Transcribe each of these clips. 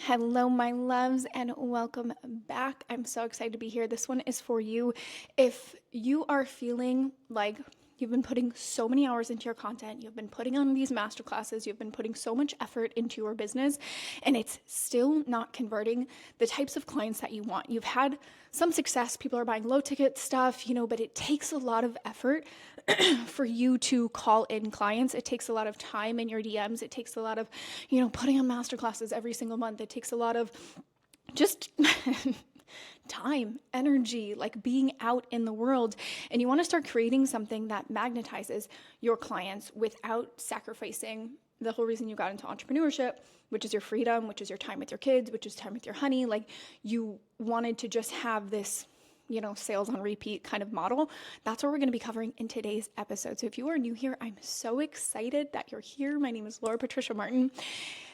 Hello, my loves, and welcome back. I'm so excited to be here. This one is for you. If you are feeling like you've been putting so many hours into your content, you've been putting on these masterclasses, you've been putting so much effort into your business, and it's still not converting the types of clients that you want. You've had some success, people are buying low ticket stuff, but it takes a lot of effort for you to call in clients. It takes a lot of time in your DMs. It takes a lot of, putting on masterclasses every single month. It takes a lot of just time, energy, like being out in the world. And you want to start creating something that magnetizes your clients without sacrificing the whole reason you got into entrepreneurship, which is your freedom, which is your time with your kids, which is time with your honey. Like you wanted to just have this sales on repeat kind of model. That's what we're going to be covering in today's episode. So if you are new here, I'm so excited that you're here. My name is Laura Patricia Martin.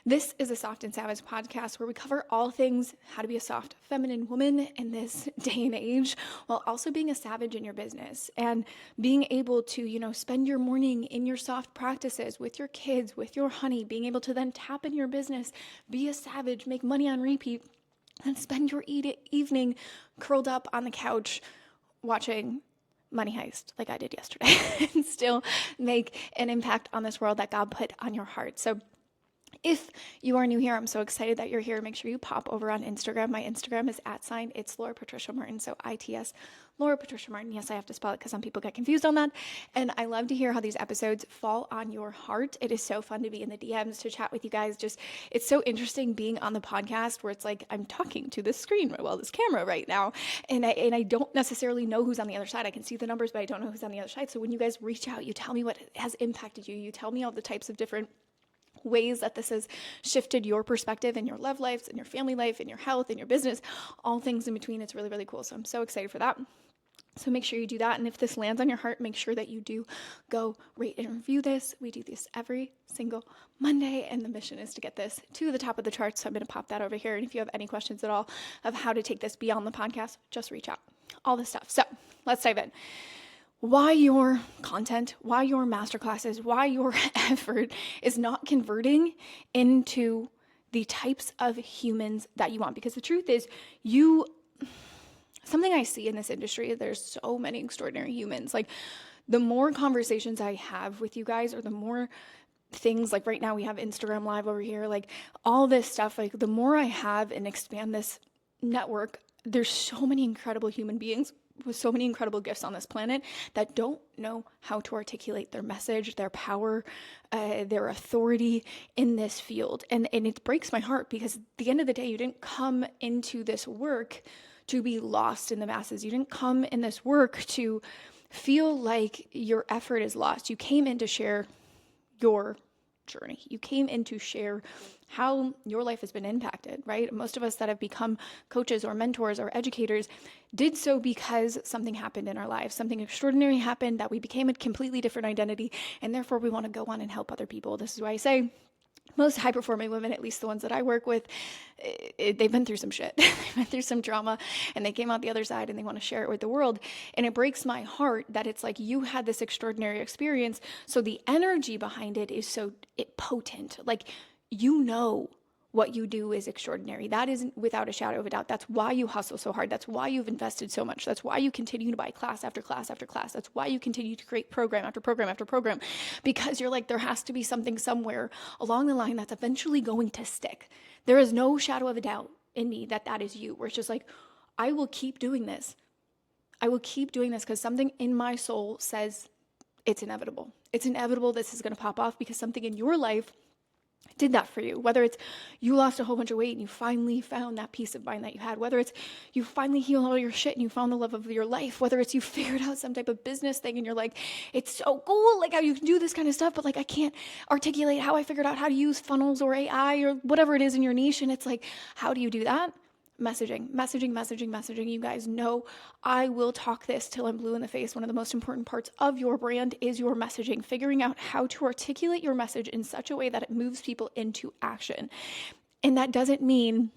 This is a Soft and Savage podcast where we cover all things how to be a soft, feminine woman in this day and age, while also being a savage in your business and being able to, spend your morning in your soft practices with your kids, with your honey, being able to then tap in your business, be a savage, make money on repeat, and spend your evening curled up on the couch watching Money Heist like I did yesterday and still make an impact on this world that God put on your heart. So if you are new here, I'm so excited that you're here. Make sure you pop over on Instagram. My Instagram is @it's Laura Patricia Martin. So ITS Laura Patricia Martin. Yes, I have to spell it because some people get confused on that. And I love to hear how these episodes fall on your heart. It is so fun to be in the DMs, to chat with you guys. It's so interesting being on the podcast where it's like I'm talking to this screen, this camera right now. And I don't necessarily know who's on the other side. I can see the numbers, but I don't know who's on the other side. So when you guys reach out, you tell me what has impacted you. You tell me all the types of different ways that this has shifted your perspective in your love lives, in your family life, in your health, in your business, all things in between. It's really, really cool. So I'm so excited for that. So make sure you do that. And if this lands on your heart, make sure that you do go rate and review this. We do this every single Monday, and the mission is to get this to the top of the charts. So I'm going to pop that over here. And if you have any questions at all of how to take this beyond the podcast, just reach out. All this stuff. So let's dive in. Why your content, why your masterclasses, why your effort is not converting into the types of humans that you want. Because the truth is, something I see in this industry, there's so many extraordinary humans. Like the more conversations I have with you guys, or the more things, like right now we have Instagram Live over here, like all this stuff, like the more I have and expand this network, there's so many incredible human beings with so many incredible gifts on this planet that don't know how to articulate their message, their power, their authority in this field. And it breaks my heart because at the end of the day, you didn't come into this work to be lost in the masses. You didn't come in this work to feel like your effort is lost. You came in to share your journey. You came in to share how your life has been impacted, right? Most of us that have become coaches or mentors or educators did so because something happened in our lives. Something extraordinary happened that we became a completely different identity, and therefore we want to go on and help other people. This is why I say most high-performing women, at least the ones that I work with, they've been through some shit. They've been through some drama, and they came out the other side, and they want to share it with the world. And it breaks my heart that it's like you had this extraordinary experience, so the energy behind it is so potent. Like, what you do is extraordinary. That is without a shadow of a doubt. That's why you hustle so hard. That's why you've invested so much. That's why you continue to buy class after class after class. That's why you continue to create program after program after program, because you're like, there has to be something somewhere along the line that's eventually going to stick. There is no shadow of a doubt in me that is you, where it's just like, I will keep doing this. I will keep doing this because something in my soul says it's inevitable. It's inevitable this is going to pop off because something in your life did that for you. Whether it's you lost a whole bunch of weight and you finally found that peace of mind that you had, whether it's you finally healed all your shit and you found the love of your life, whether it's you figured out some type of business thing and you're like, it's so cool, like how you can do this kind of stuff, but like I can't articulate how I figured out how to use funnels or AI or whatever it is in your niche. And it's like, how do you do that? Messaging. You guys know I will talk this till I'm blue in the face. One of the most important parts of your brand is your messaging, figuring out how to articulate your message in such a way that it moves people into action. And that doesn't mean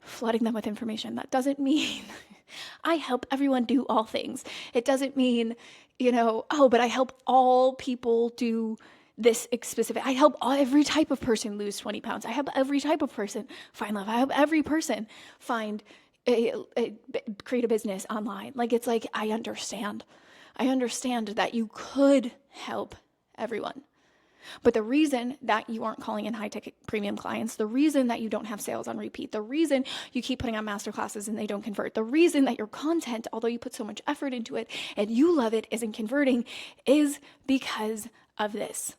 flooding them with information. That doesn't mean I help everyone do all things. It doesn't mean, but I help all people do this specific, I help every type of person lose 20 pounds. I help every type of person find love. I help every person find, create a business online. Like, it's like, I understand that you could help everyone. But the reason that you aren't calling in high-ticket premium clients, the reason that you don't have sales on repeat, the reason you keep putting on masterclasses and they don't convert, the reason that your content, although you put so much effort into it and you love it, isn't converting, is because of this.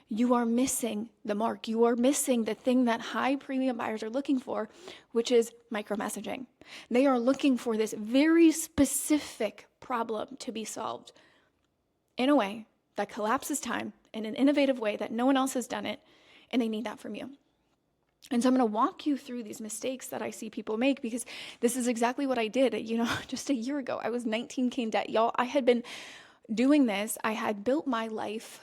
You are missing the mark. You are missing the thing that high premium buyers are looking for, which is micro messaging. They are looking for this very specific problem to be solved in a way that collapses time in an innovative way that no one else has done it, and they need that from you. And so I'm going to walk you through these mistakes that I see people make, because this is exactly what I did. Just a year ago, I was 19K in debt. Y'all, I had been doing this. I had built my life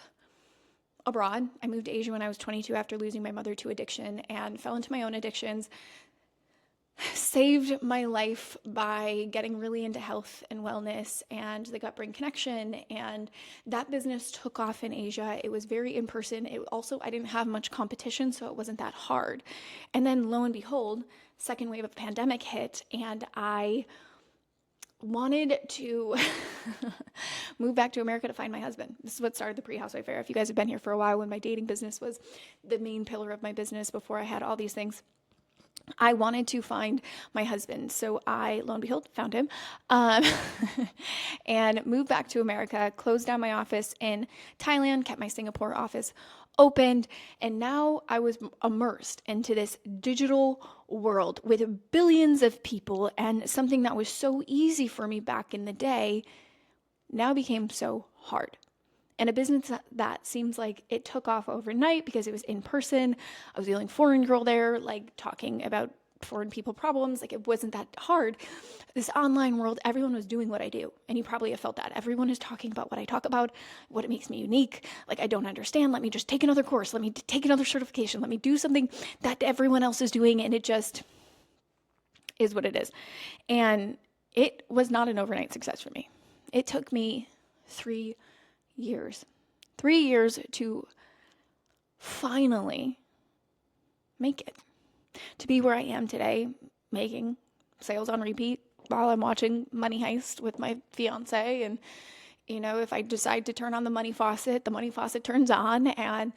abroad. I moved to Asia when I was 22 after losing my mother to addiction, and fell into my own addictions. Saved my life by getting really into health and wellness and the gut brain connection, and that business took off in Asia. It was very in person. I didn't have much competition, so it wasn't that hard. And then lo and behold, second wave of pandemic hit, and I wanted to move back to America to find my husband. This is what started the pre-housewife era. If you guys have been here for a while, when my dating business was the main pillar of my business before I had all these things, I wanted to find my husband. So I, lo and behold, found him, and moved back to America, closed down my office in Thailand, kept my Singapore office opened. And now I was immersed into this digital world with billions of people, and something that was so easy for me back in the day now became so hard. And a business that seems like it took off overnight because it was in person. I was the only foreign girl there, like talking about foreign people problems. Like, it wasn't that hard. This online world, everyone was doing what I do. And you probably have felt that. Everyone is talking about what I talk about, what it makes me unique. Like, I don't understand. Let me just take another course. Let me take another certification. Let me do something that everyone else is doing. And it just is what it is. And it was not an overnight success for me. It took me 3 years to finally make it, to be where I am today, making sales on repeat while I'm watching Money Heist with my fiance. And, if I decide to turn on the money faucet turns on. And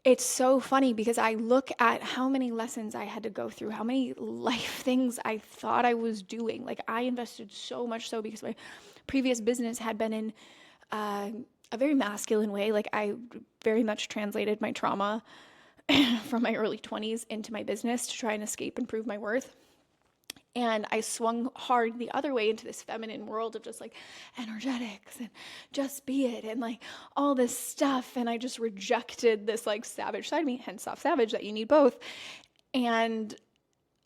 it's so funny because I look at how many lessons I had to go through, how many life things I thought I was doing. Like, I invested so much so because my previous business had been in a very masculine way. Like, I very much translated my trauma from my early 20s into my business to try and escape and prove my worth. And I swung hard the other way into this feminine world of just like energetics and just be it and like all this stuff. And I just rejected this like savage side of me, hence soft savage, that you need both. And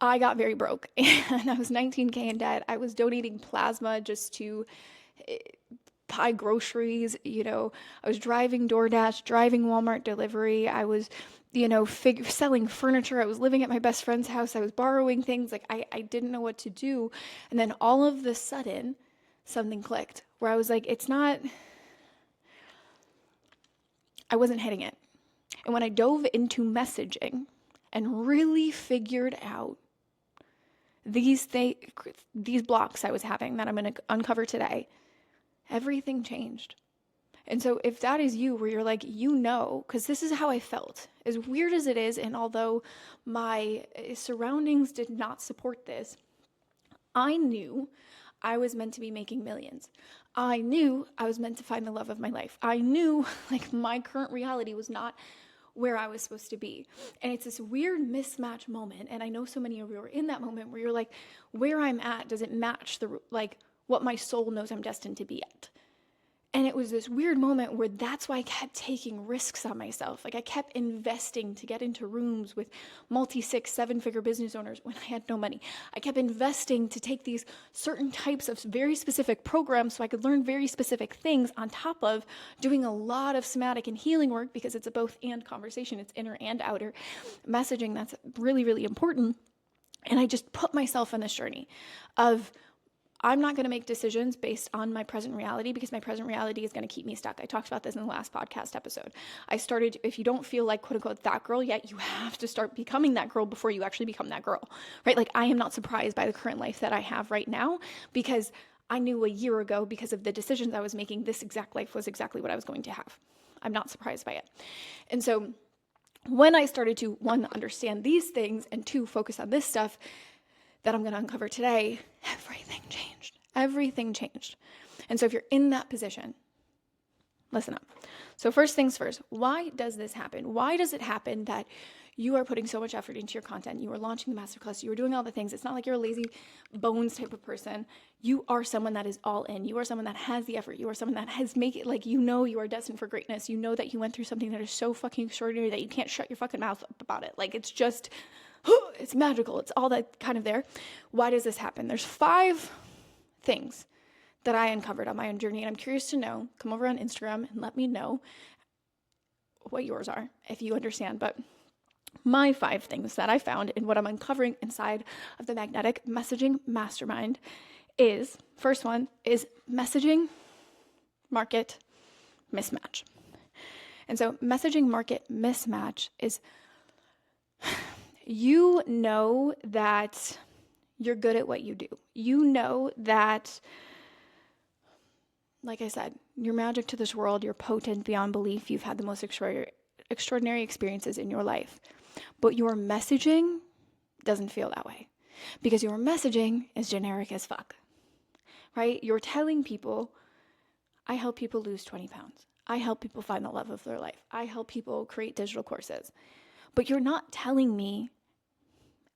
I got very broke, and I was 19K in debt. I was donating plasma just to buy groceries. I was driving DoorDash, driving Walmart delivery. I was, selling furniture. I was living at my best friend's house. I was borrowing things. Like, I didn't know what to do. And then all of a sudden, something clicked where I was like, I wasn't hitting it. And when I dove into messaging and really figured out these blocks I was having that I'm going to uncover today, everything changed. And so if that is you, where you're like, because this is how I felt, as weird as it is, and although my surroundings did not support this, I knew I was meant to be making millions. I knew I was meant to find the love of my life. I knew like my current reality was not where I was supposed to be. And it's this weird mismatch moment. And I know so many of you are in that moment where you're like, where I'm at, does it match what my soul knows I'm destined to be at? And it was this weird moment where that's why I kept taking risks on myself. Like, I kept investing to get into rooms with multi-6, 7-figure business owners when I had no money. I kept investing to take these certain types of very specific programs so I could learn very specific things, on top of doing a lot of somatic and healing work, because it's a both and conversation. It's inner and outer messaging. That's really, really important. And I just put myself on this journey of, I'm not going to make decisions based on my present reality because my present reality is going to keep me stuck. I talked about this in the last podcast episode. I started, if you don't feel like quote unquote that girl yet, you have to start becoming that girl before you actually become that girl, right? Like I am not surprised by the current life that I have right now because I knew a year ago because of the decisions I was making, this exact life was exactly what I was going to have. I'm not surprised by it. And so when I started to, one, understand these things, and two, focus on this stuff that I'm going to uncover today, everything changed. Everything changed. And so if you're in that position, listen up. So first things first, why does this happen? Why does it happen that you are putting so much effort into your content? You are launching the masterclass. You are doing all the things. It's not like you're a lazy bones type of person. You are someone that is all in. You are someone that has the effort. You are someone that has made it, like, you know, you are destined for greatness. You know that you went through something that is so fucking extraordinary that you can't shut your fucking mouth up about it. Like, it's just, it's magical. It's all that kind of there. Why does this happen? There's 5 things that I uncovered on my own journey, and I'm curious to know. Come over on Instagram and let me know what yours are, if you understand. But my 5 things that I found and what I'm uncovering inside of the Magnetic Messaging Mastermind is, first one is messaging market mismatch. And so messaging market mismatch is, you know that you're good at what you do. You know that, like I said, you're magic to this world. You're potent beyond belief. You've had the most extraordinary experiences in your life. But your messaging doesn't feel that way because your messaging is generic as fuck, right? You're telling people, I help people lose 20 pounds. I help people find the love of their life. I help people create digital courses. But you're not telling me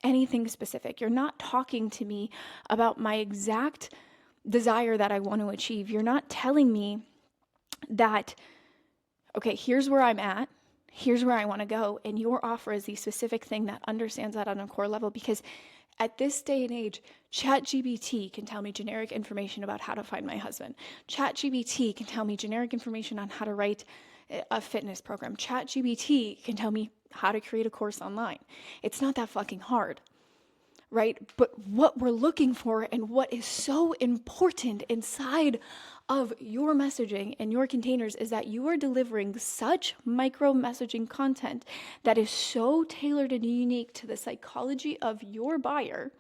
anything specific. You're not talking to me about my exact desire that I want to achieve. You're not telling me that, okay, here's where I'm at. Here's where I want to go. And your offer is the specific thing that understands that on a core level. Because at this day and age, ChatGPT can tell me generic information about how to find my husband. ChatGPT can tell me generic information on how to write a fitness program. ChatGPT can tell me how to create a course online. It's not that fucking hard, right? But what we're looking for and what is so important inside of your messaging and your containers is that you are delivering such micro messaging content that is so tailored and unique to the psychology of your buyer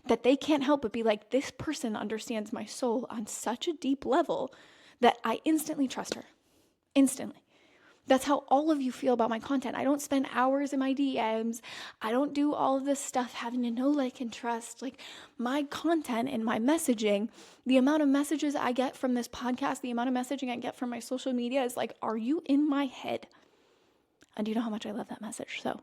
that they can't help but be like, this person understands my soul on such a deep level that I instantly trust her. Instantly. That's how all of you feel about my content. I don't spend hours in my DMs. I don't do all of this stuff having to know, like, and trust. Like, my content and my messaging, the amount of messages I get from this podcast, the amount of messaging I get from my social media is like, are you in my head? And do you know how much I love that message? So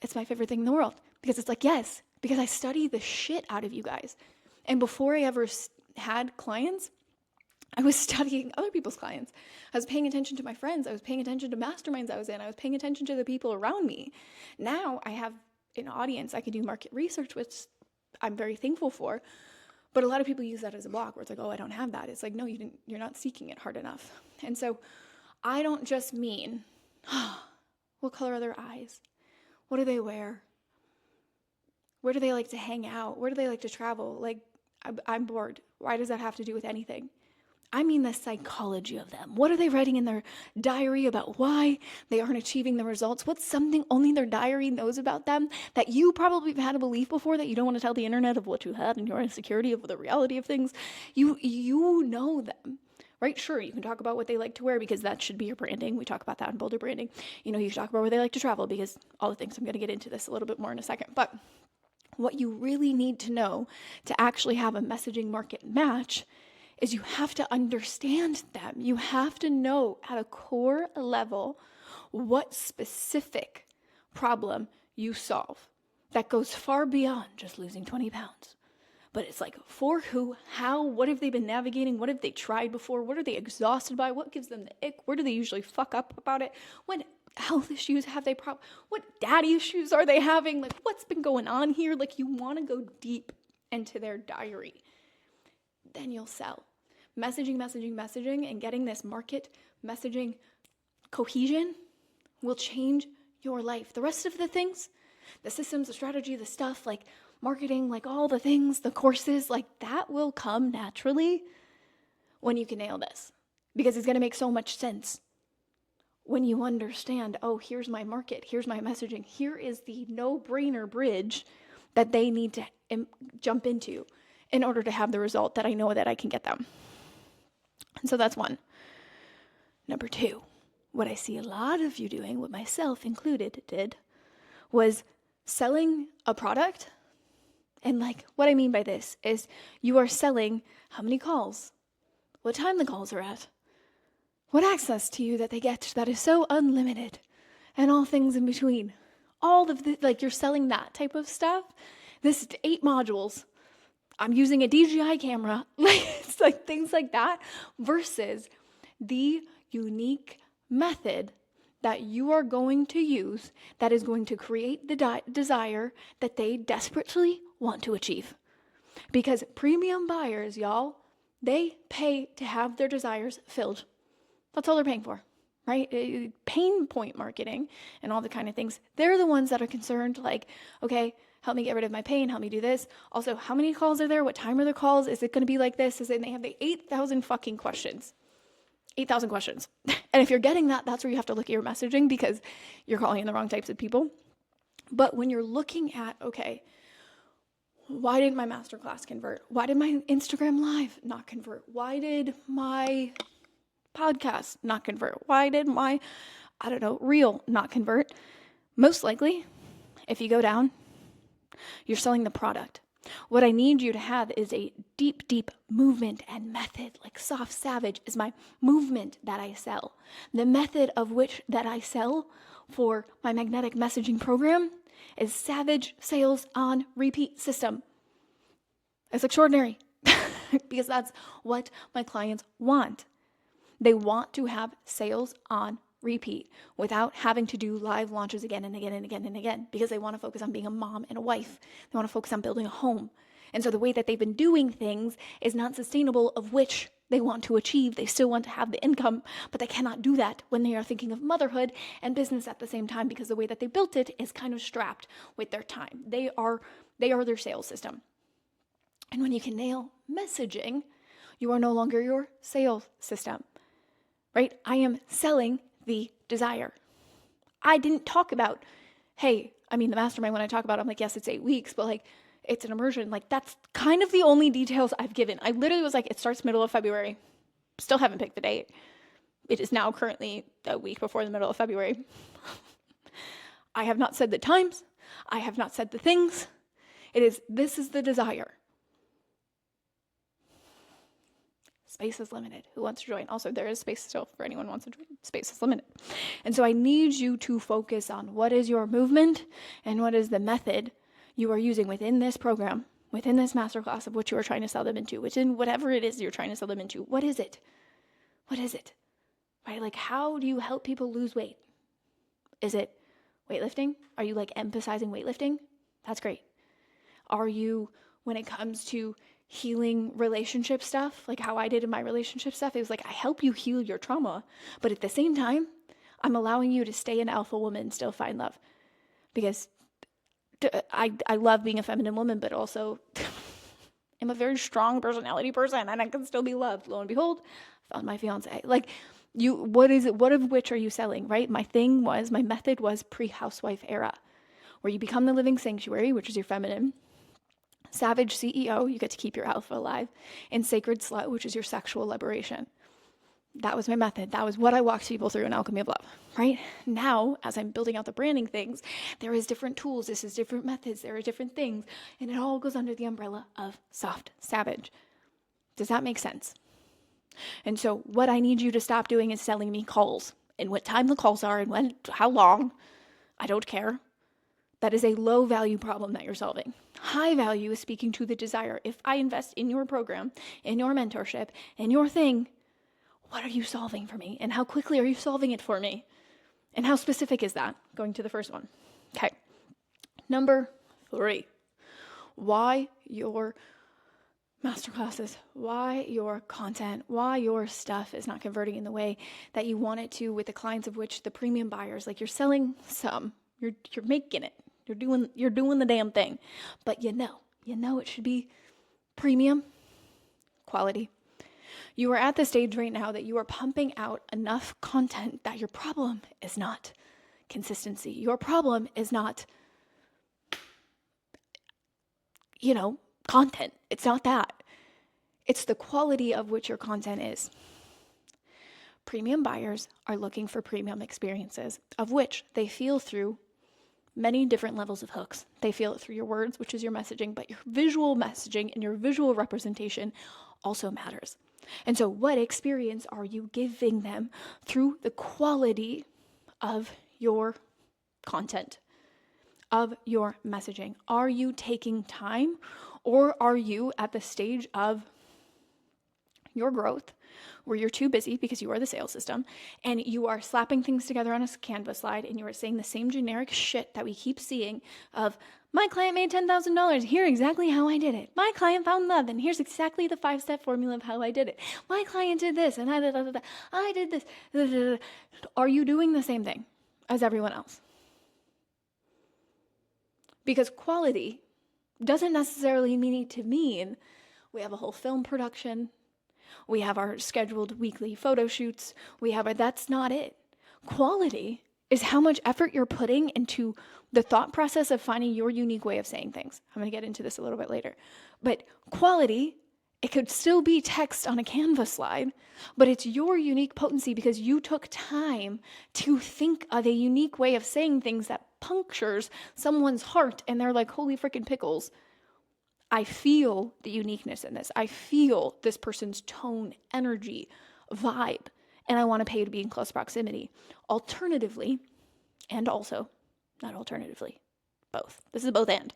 it's my favorite thing in the world because it's like, yes, because I study the shit out of you guys. And before I ever had clients, I was studying other people's clients. I was paying attention to my friends. I was paying attention to masterminds I was in. I was paying attention to the people around me. Now I have an audience. I can do market research, which I'm very thankful for. But a lot of people use that as a block where it's like, oh, I don't have that. It's like, no, you're not seeking it hard enough. And so I don't just mean, what color are their eyes? What do they wear? Where do they like to hang out? Where do they like to travel? Like, I'm bored. Why does that have to do with anything? I mean the psychology of them. What are they writing in their diary about why they aren't achieving the results? What's something only their diary knows about them that you probably have had a belief before that you don't want to tell the internet of what you had and your insecurity of the reality of things? You know them, right? Sure, you can talk about what they like to wear because that should be your branding. We talk about that in Boulder branding. You know, you should talk about where they like to travel because all the things. I'm going to get into this a little bit more in a second. But what you really need to know to actually have a messaging market match is you have to understand them. You have to know at a core level what specific problem you solve that goes far beyond just losing 20 pounds. But it's like, for who, how, what have they been navigating? What have they tried before? What are they exhausted by? What gives them the ick? Where do they usually fuck up about it? What health issues have they what daddy issues are they having? Like, what's been going on here? Like, you want to go deep into their diary. Then you'll sell. Messaging, and getting this market messaging cohesion will change your life. The rest of the things, the systems, the strategy, the stuff, like marketing, like all the things, the courses, like that will come naturally when you can nail this, because it's going to make so much sense when you understand, oh, here's my market, here's my messaging, here is the no-brainer bridge that they need to jump into in order to have the result that I know that I can get them. And so that's one. Number two, what I see a lot of you doing, what myself included did, was selling a product. And like, what I mean by this is you are selling how many calls, what time the calls are at, what access to you that they get that is so unlimited, and all things in between. All of the, like, you're selling that type of stuff. This is 8 modules. I'm using a DJI camera. Like, it's like things like that versus the unique method that you are going to use that is going to create the desire that they desperately want to achieve. Because premium buyers, y'all, they pay to have their desires filled. That's all they're paying for, right? Pain point marketing and all the kind of things. They're the ones that are concerned, like, okay, help me get rid of my pain, help me do this. Also, how many calls are there? What time are the calls? Is it going to be like this? And they have the 8,000 fucking questions. 8,000 questions. And if you're getting that, that's where you have to look at your messaging, because you're calling in the wrong types of people. But when you're looking at, okay, why didn't my masterclass convert? Why did my Instagram live not convert? Why did my podcast not convert? Why did my, reel not convert? Most likely, if you go down, you're selling the product. What I need you to have is a deep, deep movement and method. Like Soft Savage is my movement that I sell. The method of which that I sell for my magnetic messaging program is Savage Sales on Repeat System. It's extraordinary because that's what my clients want. They want to have sales on repeat without having to do live launches again and again and again and again, because they want to focus on being a mom and a wife. They want to focus on building a home. And so the way that they've been doing things is not sustainable, of which they want to achieve. They still want to have the income, but they cannot do that when they are thinking of motherhood and business at the same time, because the way that they built it is kind of strapped with their time. They are their sales system. And when you can nail messaging, you are no longer your sales system, right? I am selling the desire. I didn't talk about, the mastermind, when I talk about it, I'm like, yes, it's 8 weeks, but like, it's an immersion. Like, that's kind of the only details I've given. I literally was like, it starts middle of February. Still haven't picked the date. It is now currently a week before the middle of February. I have not said the times. I have not said the things. This is the desire. Space is limited. Who wants to join? Also, there is space still for anyone who wants to join. Space is limited. And so I need you to focus on what is your movement and what is the method you are using within this program, within this masterclass of what you are trying to sell them into, within whatever it is you're trying to sell them into. What is it? What is it? Right? Like, how do you help people lose weight? Is it weightlifting? Are you like emphasizing weightlifting? That's great. Are you, when it comes to healing relationship stuff, like how I did in my relationship stuff, it was like, I help you heal your trauma, but at the same time, I'm allowing you to stay an alpha woman and still find love. Because I love being a feminine woman, but also I'm a very strong personality person, and I can still be loved. Lo and behold, found my fiance. Like, what is it? What of which are you selling, right? My method was pre-housewife era, where you become the living sanctuary, which is your feminine. Savage CEO, you get to keep your alpha alive. And sacred slut, which is your sexual liberation. That was my method. That was what I walked people through in Alchemy of Love, right? Now, as I'm building out the branding things, there is different tools. This is different methods. There are different things. And it all goes under the umbrella of Soft Savage. Does that make sense? And so what I need you to stop doing is selling me calls and what time the calls are and when, how long. I don't care. That is a low value problem that you're solving. High value is speaking to the desire. If I invest in your program, in your mentorship, in your thing, what are you solving for me? And how quickly are you solving it for me? And how specific is that? Going to the first one. Okay. Number 3, why your masterclasses, why your content, why your stuff is not converting in the way that you want it to with the clients of which the premium buyers, like you're selling some, you're making it. You're doing the damn thing. But you know it should be premium quality. You are at the stage right now that you are pumping out enough content that your problem is not consistency. Your problem is not, content. It's not that. It's the quality of which your content is. Premium buyers are looking for premium experiences, of which they feel through many different levels of hooks. They feel it through your words, which is your messaging, but your visual messaging and your visual representation also matters. And so what experience are you giving them through the quality of your content, of your messaging? Are you taking time, or are you at the stage of your growth where you're too busy because you are the sales system and you are slapping things together on a Canva slide and you are saying the same generic shit that we keep seeing of, my client made $10,000. Here exactly how I did it. My client found love, and here's exactly the 5-step formula of how I did it. My client did this, and I did this. Are you doing the same thing as everyone else? Because quality doesn't necessarily need to mean we have a whole film production, we have our scheduled weekly photo shoots, that's not it. Quality is how much effort you're putting into the thought process of finding your unique way of saying things. I'm going to get into this a little bit later. But quality, it could still be text on a Canva slide, but it's your unique potency because you took time to think of a unique way of saying things that punctures someone's heart and they're like, holy freaking pickles. I feel the uniqueness in this. I feel this person's tone, energy, vibe, and I want to pay to be in close proximity. Alternatively, and also, not alternatively, both. This is both and.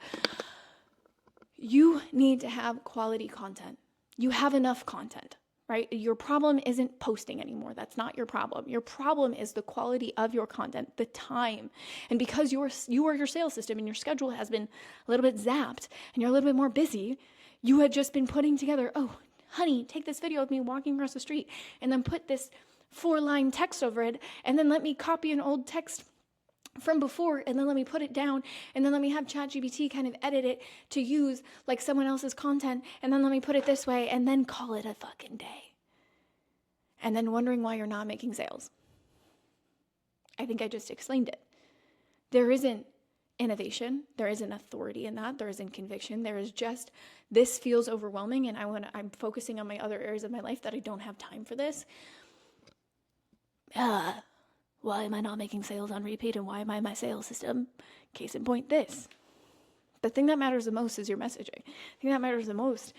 You need to have quality content. You have enough content, right? Your problem isn't posting anymore. That's not your problem. Your problem is the quality of your content, the time. And because you are your sales system and your schedule has been a little bit zapped and you're a little bit more busy, you had just been putting together, oh, honey, take this video of me walking across the street and then put this 4-line text over it, and then let me copy an old text from before, and then let me put it down, and then let me have ChatGPT kind of edit it to use like someone else's content, and then let me put it this way, and then call it a fucking day. And then wondering why you're not making sales. I think I just explained it. There isn't innovation. There isn't authority in that. There isn't conviction. There is just, this feels overwhelming, and I'm focusing on my other areas of my life that I don't have time for this. Why am I not making sales on repeat, and why am I in my sales system? Case in point, this. The thing that matters the most is your messaging. The thing that matters the most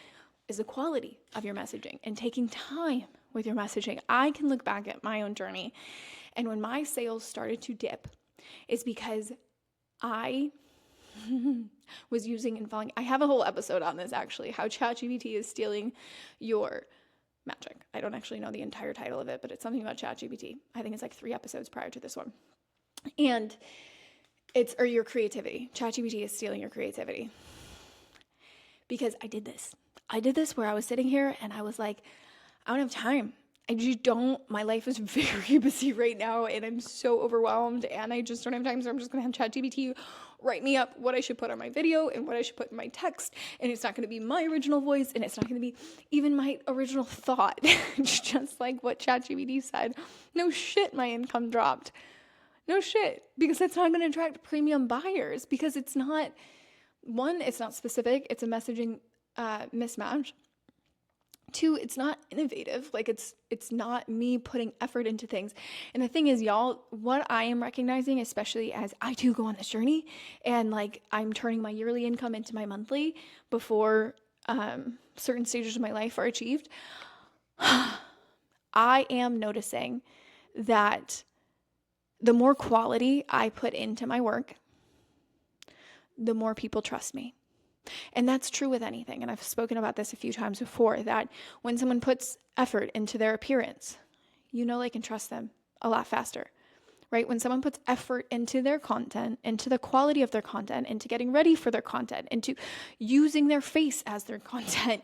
is the quality of your messaging and taking time with your messaging. I can look back at my own journey, and when my sales started to dip, it's because I was using and following. I have a whole episode on this, actually, how ChatGPT is stealing your magic. I don't actually know the entire title of it, but it's something about ChatGPT. I think it's like 3 episodes prior to this one. And or your creativity. ChatGPT is stealing your creativity. Because I did this. Where I was sitting here and I was like, I don't have time. My life is very busy right now and I'm so overwhelmed and I just don't have time. So I'm just going to have ChatGPT write me up what I should put on my video and what I should put in my text. And it's not going to be my original voice and it's not going to be even my original thought. It's just like what ChatGPT said. No shit, my income dropped. No shit. Because that's not going to attract premium buyers because it's not specific. It's a messaging mismatch. 2, it's not innovative. Like it's not me putting effort into things. And the thing is, y'all, what I am recognizing, especially as I too go on this journey and like I'm turning my yearly income into my monthly before certain stages of my life are achieved, I am noticing that the more quality I put into my work, the more people trust me. And that's true with anything. And I've spoken about this a few times before, that when someone puts effort into their appearance, they can trust them a lot faster, right? When someone puts effort into their content, into the quality of their content, into getting ready for their content, into using their face as their content,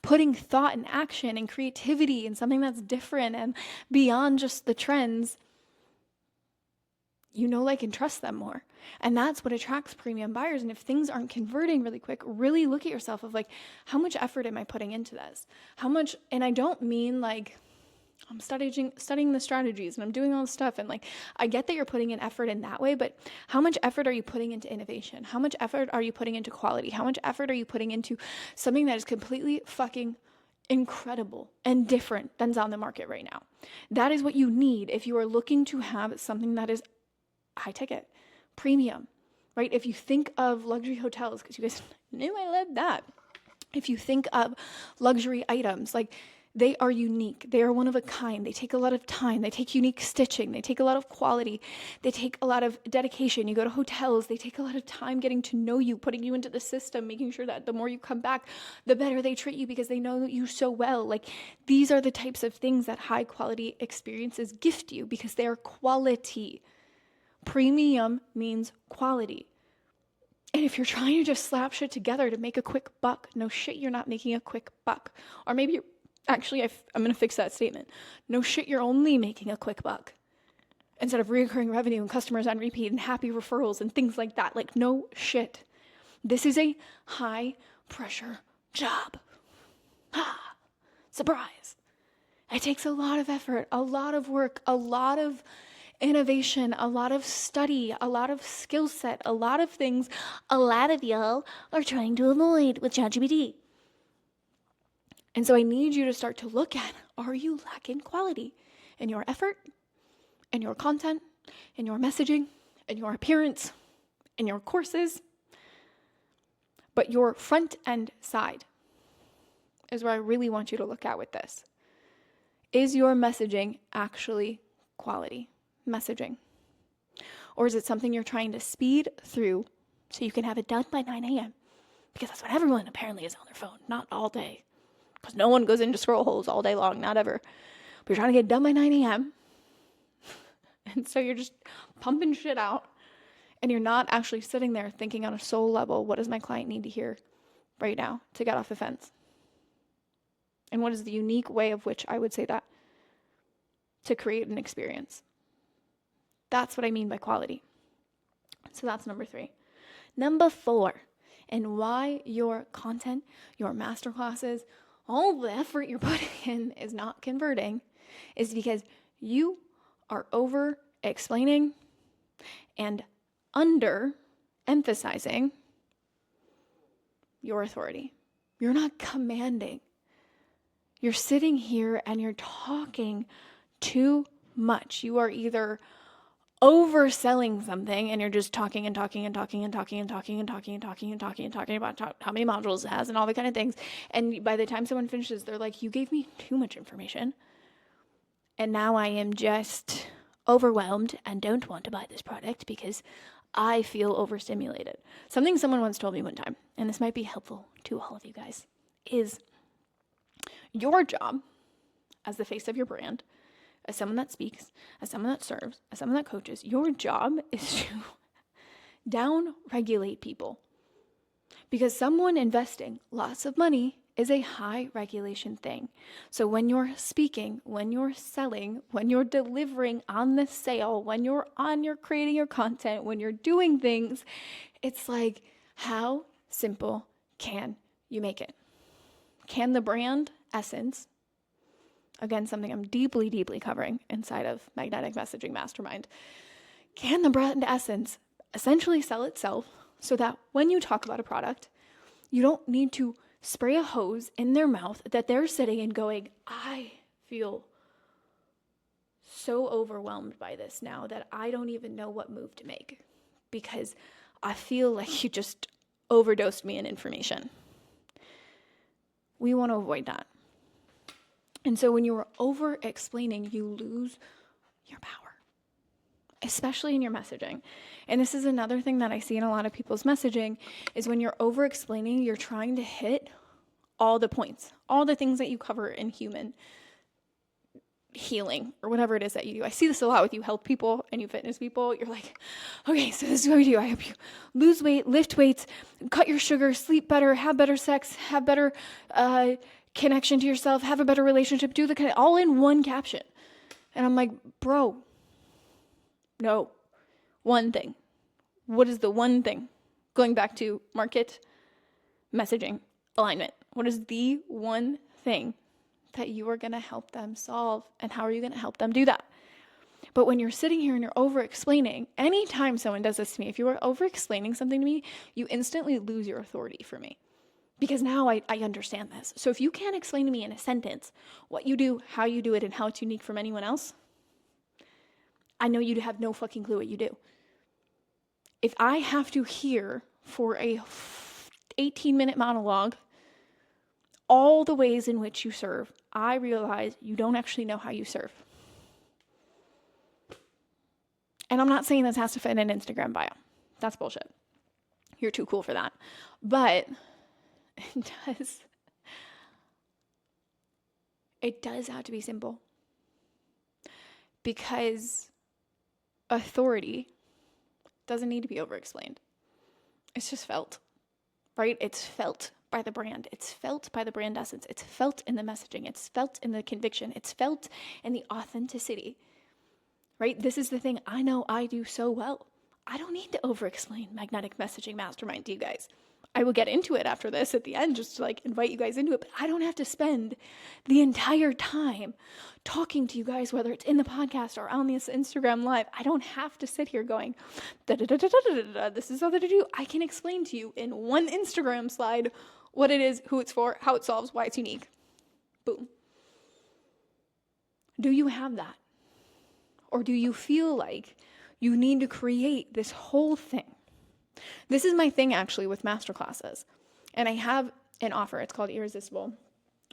putting thought and action and creativity and something that's different and beyond just the trends, you know, like, and trust them more. And that's what attracts premium buyers. And if things aren't converting really quick, really look at yourself of like, how much effort am I putting into this? How much, and I don't mean like, I'm studying the strategies and I'm doing all this stuff. And like, I get that you're putting in effort in that way, but how much effort are you putting into innovation? How much effort are you putting into quality? How much effort are you putting into something that is completely fucking incredible and different than's on the market right now? That is what you need if you are looking to have something that is high ticket, premium, right? If you think of luxury hotels, because you guys knew I loved that. If you think of luxury items, like, they are unique. They are one of a kind. They take a lot of time. They take unique stitching. They take a lot of quality. They take a lot of dedication. You go to hotels, they take a lot of time getting to know you, putting you into the system, making sure that the more you come back, the better they treat you because they know you so well. Like, these are the types of things that high quality experiences gift you because they are quality. Premium means quality. And if you're trying to just slap shit together to make a quick buck, no shit, you're not making a quick buck. Or maybe actually, I'm going to fix that statement. No shit, you're only making a quick buck instead of recurring revenue and customers on repeat and happy referrals and things like that. Like, no shit. This is a high pressure job. Surprise. It takes a lot of effort, a lot of work, a lot of innovation, a lot of study, a lot of skill set, a lot of things a lot of y'all are trying to avoid with ChatGPT. And so I need you to start to look at, are you lacking quality in your effort, in your content, in your messaging, in your appearance, in your courses? But your front end side is where I really want you to look at with this. Is your messaging actually quality messaging? Or is it something you're trying to speed through so you can have it done by 9 a.m.? Because that's what everyone apparently is on their phone, not all day. Because no one goes into scroll holes all day long, not ever. But you're trying to get done by 9 a.m. And so you're just pumping shit out. And you're not actually sitting there thinking on a soul level, what does my client need to hear right now to get off the fence? And what is the unique way of which I would say that to create an experience? That's what I mean by quality. So that's number 3. Number 4, and why your content, your masterclasses, all the effort you're putting in is not converting, is because you are over explaining and under emphasizing your authority. You're not commanding. You're sitting here and you're talking too much. You are either overselling something and you're just talking about how many modules it has and all the kind of things. And by the time someone finishes, they're like, you gave me too much information. And now I am just overwhelmed and don't want to buy this product because I feel overstimulated. Something someone once told me one time, and this might be helpful to all of you guys, is your job as the face of your brand, as someone that speaks, as someone that serves, as someone that coaches, your job is to down-regulate people. Because someone investing lots of money is a high regulation thing. So when you're speaking, when you're selling, when you're delivering on the sale, when you're creating your content, when you're doing things, it's like, how simple can you make it? Can the brand essence, again, something I'm deeply, deeply covering inside of Magnetic Messaging Mastermind, can the brand essence essentially sell itself so that when you talk about a product, you don't need to spray a hose in their mouth that they're sitting and going, I feel so overwhelmed by this now that I don't even know what move to make because I feel like you just overdosed me in information. We want to avoid that. And so when you are over-explaining, you lose your power, especially in your messaging. And this is another thing that I see in a lot of people's messaging is when you're over-explaining, you're trying to hit all the points, all the things that you cover in human healing or whatever it is that you do. I see this a lot with you health people and you fitness people. You're like, okay, so this is what we do. I hope you lose weight, lift weights, cut your sugar, sleep better, have better sex, have better connection to yourself, have a better relationship, do the kind of all in one caption. And I'm like, bro, no, One thing. What is the one thing? Going back to market, messaging, alignment. What is the one thing that you are going to help them solve? And how are you going to help them do that? But when you're sitting here and you're over-explaining, anytime someone does this to me, if you are over-explaining something to me, you instantly lose your authority for me. Because now I understand this. So if you can't explain to me in a sentence what you do, how you do it, and how it's unique from anyone else, I know you have no fucking clue what you do. If I have to hear for a 18-minute monologue all the ways in which you serve, I realize you don't actually know how you serve. And I'm not saying this has to fit in an Instagram bio. That's bullshit. You're too cool for that. But it does have to be simple. Because authority doesn't need to be over-explained. It's just felt, right? It's felt by the brand. It's felt by the brand essence. It's felt in the messaging. It's felt in the conviction. It's felt in the authenticity. Right? This is the thing I know I do so well. I don't need to over-explain magnetic messaging mastermind to you guys. I will get into it after this at the end, just to invite you guys into it, but I don't have to spend the entire time talking to you guys, whether it's in the podcast or on this Instagram live. I don't have to sit here going, this is all that I do. I can explain to you in one Instagram slide what it is, who it's for, how it solves, why it's unique. Boom. Do you have that? Or do you feel like you need to create this whole thing? This is my thing actually with masterclasses. And I have an offer. It's called Irresistible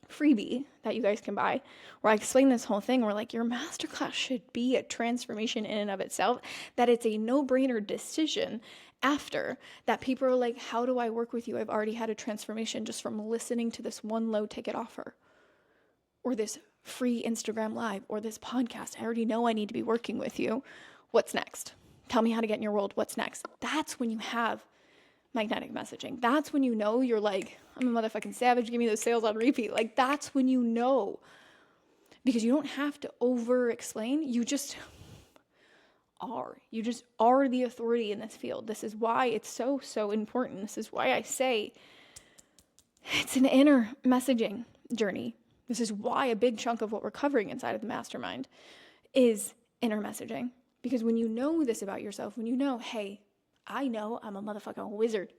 freebie that you guys can buy, where I explain this whole thing where your masterclass should be a transformation in and of itself, that it's a no-brainer decision after that. People are like, how do I work with you? I've already had a transformation just from listening to this one low ticket offer or this free Instagram live or this podcast. I already know I need to be working with you. What's next? Tell me how to get in your world. What's next? That's when you have magnetic messaging. That's when you know you're like, I'm a motherfucking savage. Give me those sales on repeat. That's when you know. Because you don't have to over-explain. You just are. You just are the authority in this field. This is why it's so, so important. This is why I say it's an inner messaging journey. This is why a big chunk of what we're covering inside of the mastermind is inner messaging. Because when you know this about yourself, when you know, hey, I know I'm a motherfucking wizard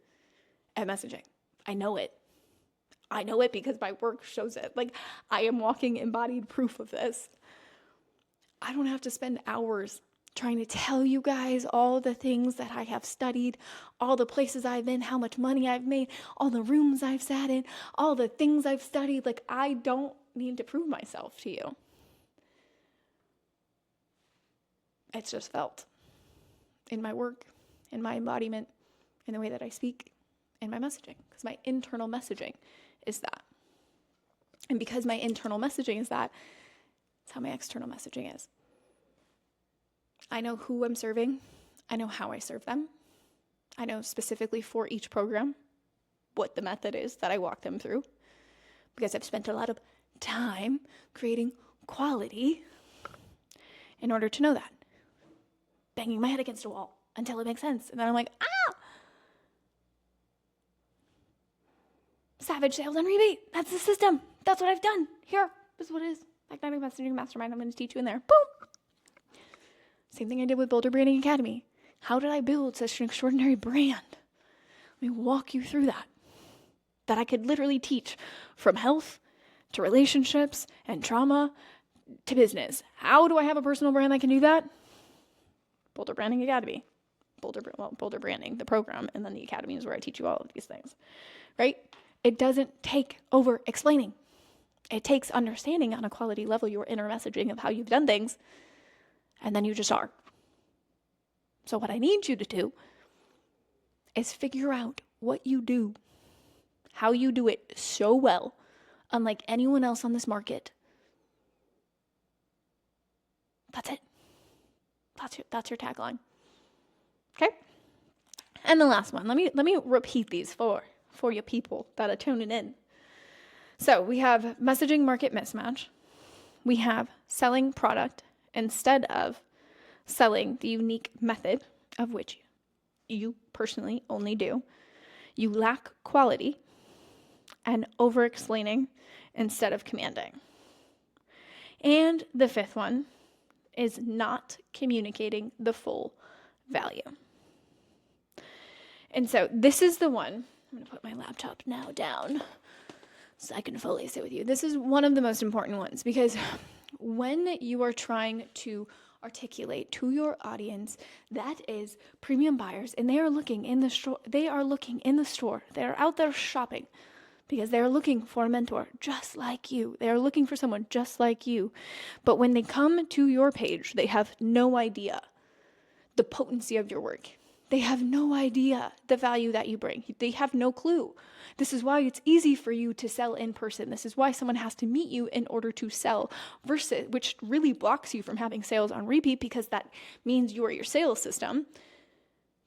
at messaging. I know it. I know it because my work shows it. I am walking embodied proof of this. I don't have to spend hours trying to tell you guys all the things that I have studied, all the places I've been, how much money I've made, all the rooms I've sat in, all the things I've studied. I don't need to prove myself to you. It's just felt in my work, in my embodiment, in the way that I speak, in my messaging. Because my internal messaging is that. And because my internal messaging is that, it's how my external messaging is. I know who I'm serving. I know how I serve them. I know specifically for each program what the method is that I walk them through. Because I've spent a lot of time creating quality in order to know that. Banging my head against a wall until it makes sense. And then I'm like, savage sales and rebate. That's the system. That's what I've done. Here, this is what it is. Magnetic Messaging Mastermind. I'm going to teach you in there. Boom. Same thing I did with Boulder Branding Academy. How did I build such an extraordinary brand? Let me walk you through that. That I could literally teach from health to relationships and trauma to business. How do I have a personal brand that can do that? Boulder Branding Academy. Boulder Branding, the program, and then the academy is where I teach you all of these things, right? It doesn't take over-explaining. It takes understanding on a quality level your inner messaging of how you've done things, and then you just are. So what I need you to do is figure out what you do, how you do it so well, unlike anyone else on this market. That's it. That's your tagline. Okay? And the last one. Let me repeat these for you people that are tuning in. So we have messaging market mismatch. We have selling product instead of selling the unique method of which you personally only do. You lack quality, and over-explaining instead of commanding. And the fifth one is not communicating the full value. And so this is the one, I'm going to put my laptop now down so I can fully sit with you. This is one of the most important ones, because when you are trying to articulate to your audience that is premium buyers, and they are looking in the store, they are out there shopping because they're looking for a mentor just like you. They are looking for someone just like you. But when they come to your page, they have no idea the potency of your work. They have no idea the value that you bring. They have no clue. This is why it's easy for you to sell in person. This is why someone has to meet you in order to sell, versus, which really blocks you from having sales on repeat, because that means you are your sales system.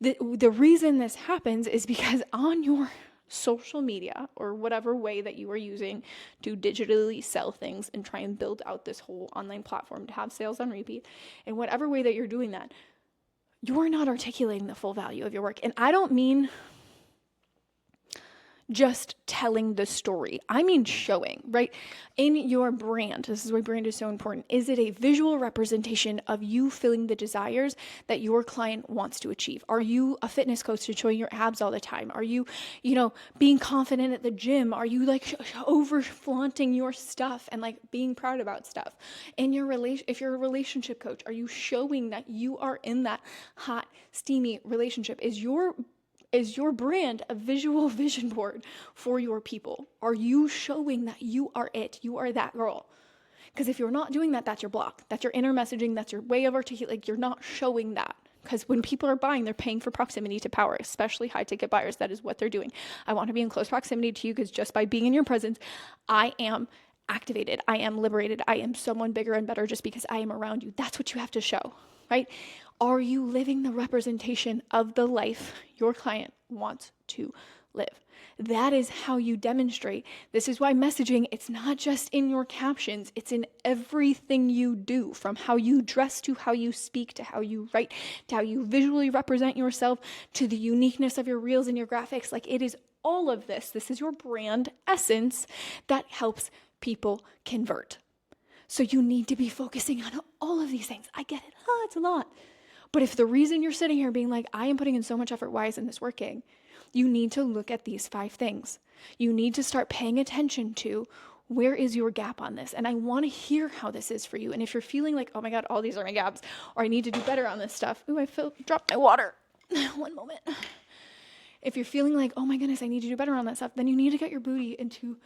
The reason this happens is because on your social media, or whatever way that you are using to digitally sell things and try and build out this whole online platform to have sales on repeat, in whatever way that you're doing that, you're not articulating the full value of your work. And I don't mean just telling the story. I mean showing, right? In your brand, this is why brand is so important. Is it a visual representation of you filling the desires that your client wants to achieve? Are you a fitness coach to showing your abs all the time? Are you, being confident at the gym? Are you like over flaunting your stuff and like being proud about stuff? In your if you're a relationship coach, are you showing that you are in that hot, steamy relationship? Is your brand a visual vision board for your people? Are you showing that you are it? You are that girl? Because if you're not doing that, that's your block. That's your inner messaging. That's your way of articulating. Like, you're not showing that. Because when people are buying, they're paying for proximity to power, especially high ticket buyers. That is what they're doing. I want to be in close proximity to you because just by being in your presence, I am activated. I am liberated. I am someone bigger and better just because I am around you. That's what you have to show, right? Are you living the representation of the life your client wants to live? That is how you demonstrate. This is why messaging, it's not just in your captions, it's in everything you do, from how you dress to how you speak to how you write to how you visually represent yourself to the uniqueness of your reels and your graphics. Like, it is all of this. This is your brand essence that helps people convert. So you need to be focusing on all of these things. I get it. It's a lot. But if the reason you're sitting here being like, I am putting in so much effort, why isn't this working? You need to look at these 5 things. You need to start paying attention to, where is your gap on this? And I want to hear how this is for you. And if you're feeling like, oh my God, all these are my gaps, or I need to do better on this stuff. Ooh, dropped my water. One moment. If you're feeling like, oh my goodness, I need to do better on that stuff, then you need to get your booty into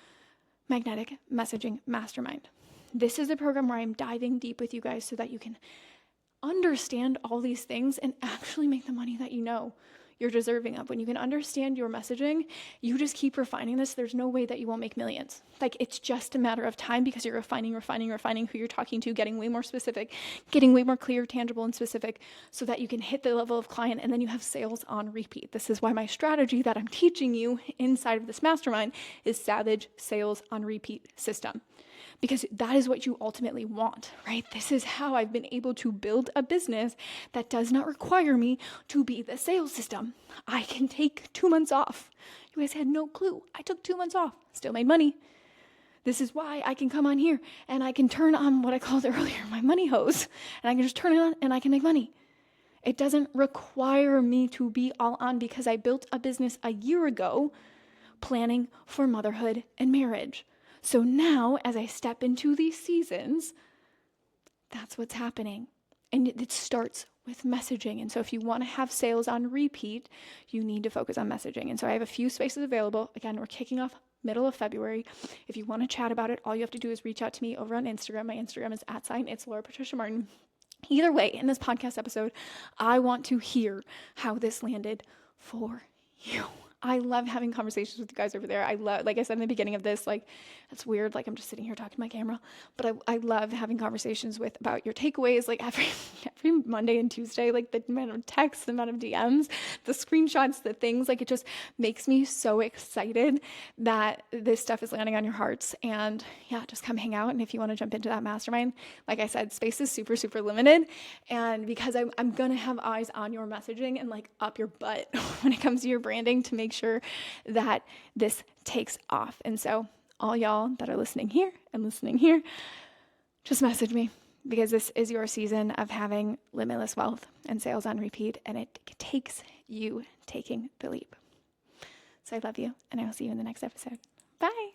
Magnetic Messaging Mastermind. This is a program where I'm diving deep with you guys so that you can understand all these things and actually make the money that you know you're deserving of. When you can understand your messaging, you just keep refining this. There's no way that you won't make millions. Like, it's just a matter of time, because you're refining who you're talking to, getting way more specific, getting way more clear, tangible, and specific, so that you can hit the level of client, and then you have sales on repeat. This is why my strategy that I'm teaching you inside of this mastermind is Savage Sales on Repeat System. Because that is what you ultimately want, right? This is how I've been able to build a business that does not require me to be the sales system. I can take 2 months off. You guys had no clue. I took 2 months off, still made money. This is why I can come on here and I can turn on what I called earlier, my money hose, and I can just turn it on and I can make money. It doesn't require me to be all on, because I built a business a year ago planning for motherhood and marriage. So now, as I step into these seasons, that's what's happening. And it starts with messaging. And so if you want to have sales on repeat, you need to focus on messaging. And so I have a few spaces available. Again, we're kicking off middle of February. If you want to chat about it, all you have to do is reach out to me over on Instagram. My Instagram is @it's Laura Patricia Martin. Either way, in this podcast episode, I want to hear how this landed for you. I love having conversations with you guys over there. I love, like I said in the beginning of this, like, it's weird. Like I'm just sitting here talking to my camera, but I love having conversations about your takeaways, like every Monday and Tuesday, like the amount of texts, the amount of DMs, the screenshots, the things, like it just makes me so excited that this stuff is landing on your hearts. And yeah, just come hang out. And if you want to jump into that mastermind, like I said, space is super, super limited. And because I'm going to have eyes on your messaging and like up your butt when it comes to your branding to make sure that this takes off. And so all y'all that are listening here and listening here, just message me, because this is your season of having limitless wealth and sales on repeat. And it takes you taking the leap. So I love you, and I will see you in the next episode. Bye.